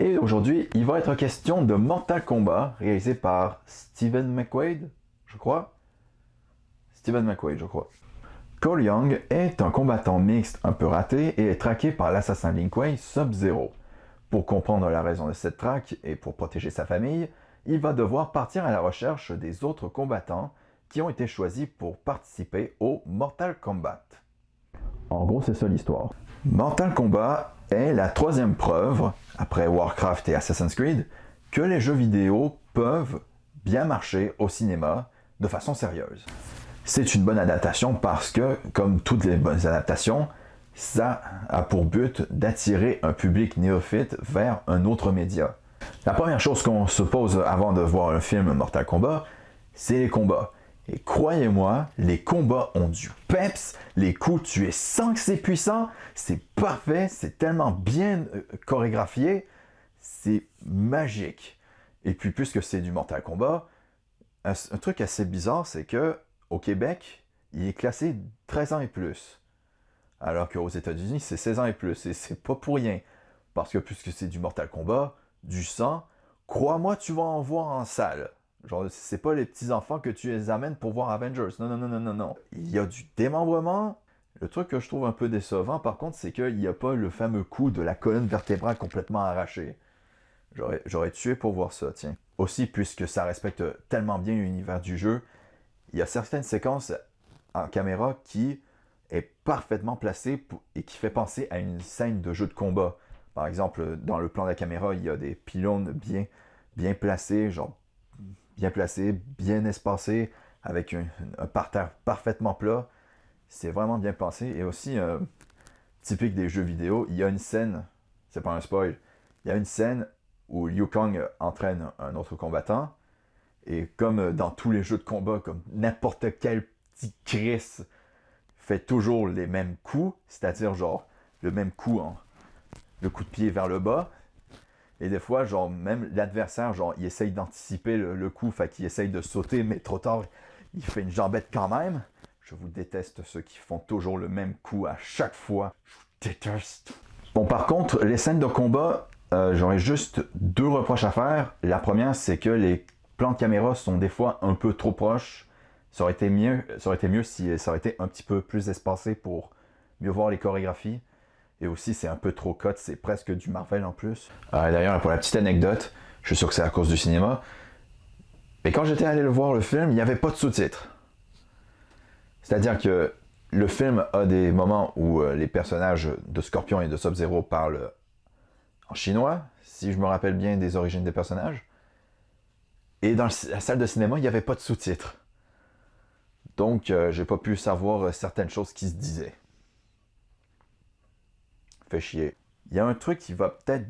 Et aujourd'hui, il va être question de Mortal Kombat, réalisé par Steven McQuaid, je crois. Steven McQuaid, je crois. Cole Young est un combattant mixte un peu raté et est traqué par l'assassin Lin Kuei Sub-Zero. Pour comprendre la raison de cette traque et pour protéger sa famille, il va devoir partir à la recherche des autres combattants qui ont été choisis pour participer au Mortal Kombat. En gros, c'est ça l'histoire. Mortal Kombat est la troisième preuve, après Warcraft et Assassin's Creed, que les jeux vidéo peuvent bien marcher au cinéma de façon sérieuse. C'est une bonne adaptation parce que, comme toutes les bonnes adaptations, ça a pour but d'attirer un public néophyte vers un autre média. La première chose qu'on se pose avant de voir un film Mortal Kombat, c'est les combats. Et croyez-moi, les combats ont du peps, les coups tu es sens que c'est puissant, c'est parfait, c'est tellement bien chorégraphié, c'est magique. Et puis puisque c'est du Mortal Kombat, un truc assez bizarre, c'est que au Québec, il est classé 13 ans et plus. Alors qu'aux États-Unis, c'est 16 ans et plus. Et c'est pas pour rien. Parce que puisque c'est du Mortal Kombat, du sang, crois-moi, tu vas en voir en salle. Genre, c'est pas les petits-enfants que tu les amènes pour voir Avengers. Non, non, non, non, non, non. Il y a du démembrement. Le truc que je trouve un peu décevant, par contre, c'est qu'il n'y a pas le fameux coup de la colonne vertébrale complètement arrachée. J'aurais tué pour voir ça, tiens. Aussi, puisque ça respecte tellement bien l'univers du jeu, il y a certaines séquences en caméra qui est parfaitement placée et qui fait penser à une scène de jeu de combat. Par exemple, dans le plan de la caméra, il y a des pylônes bien placés, genre bien placés, bien espacés, avec un parterre parfaitement plat. C'est vraiment bien pensé. Et aussi, typique des jeux vidéo, il y a une scène, c'est pas un spoil, il y a une scène où Liu Kang entraîne un autre combattant. Et comme dans tous les jeux de combat, comme n'importe quel petit Chris fait toujours les mêmes coups, c'est-à-dire genre le même coup, le coup de pied vers le bas. Et des fois, genre même l'adversaire, genre il essaye d'anticiper le coup, fait qu'il essaye de sauter, mais trop tard, il fait une jambette quand même. Je vous déteste ceux qui font toujours le même coup à chaque fois. Je vous déteste. Bon, par contre, les scènes de combat, j'aurais juste deux reproches à faire. La première, c'est que les plans de caméra sont des fois un peu trop proches. Ça aurait été mieux si ça aurait été un petit peu plus espacé pour mieux voir les chorégraphies. Et aussi, c'est un peu trop cut, c'est presque du Marvel en plus. D'ailleurs, pour la petite anecdote, je suis sûr que c'est à cause du cinéma, mais quand j'étais allé le voir le film, il n'y avait pas de sous-titres. C'est-à-dire que le film a des moments où les personnages de Scorpion et de Sub-Zero parlent en chinois, si je me rappelle bien des origines des personnages. Et dans la salle de cinéma, il n'y avait pas de sous-titres. Donc, j'ai pas pu savoir certaines choses qui se disaient. Fait chier. Il y a un truc qui va peut-être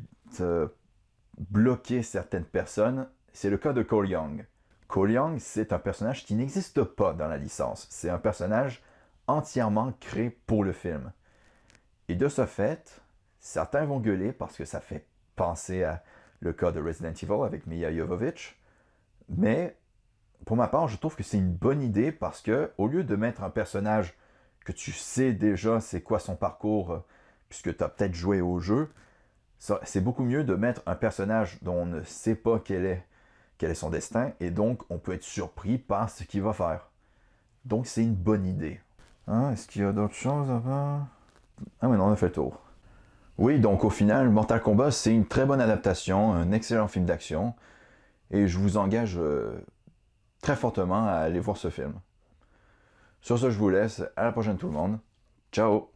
bloquer certaines personnes, c'est le cas de Cole Young. Cole Young, c'est un personnage qui n'existe pas dans la licence. C'est un personnage entièrement créé pour le film. Et de ce fait, certains vont gueuler parce que ça fait penser à le cas de Resident Evil avec Milla Jovovich. Mais pour ma part, je trouve que c'est une bonne idée parce que au lieu de mettre un personnage que tu sais déjà c'est quoi son parcours, puisque tu as peut-être joué au jeu, c'est beaucoup mieux de mettre un personnage dont on ne sait pas quel est son destin, et donc on peut être surpris par ce qu'il va faire. Donc c'est une bonne idée. Hein, est-ce qu'il y a d'autres choses avant? Ah mais non, on a fait le tour. Oui, donc au final, Mortal Kombat, c'est une très bonne adaptation, un excellent film d'action, et je vous engage très fortement à aller voir ce film. Sur ce, je vous laisse. À la prochaine tout le monde. Ciao!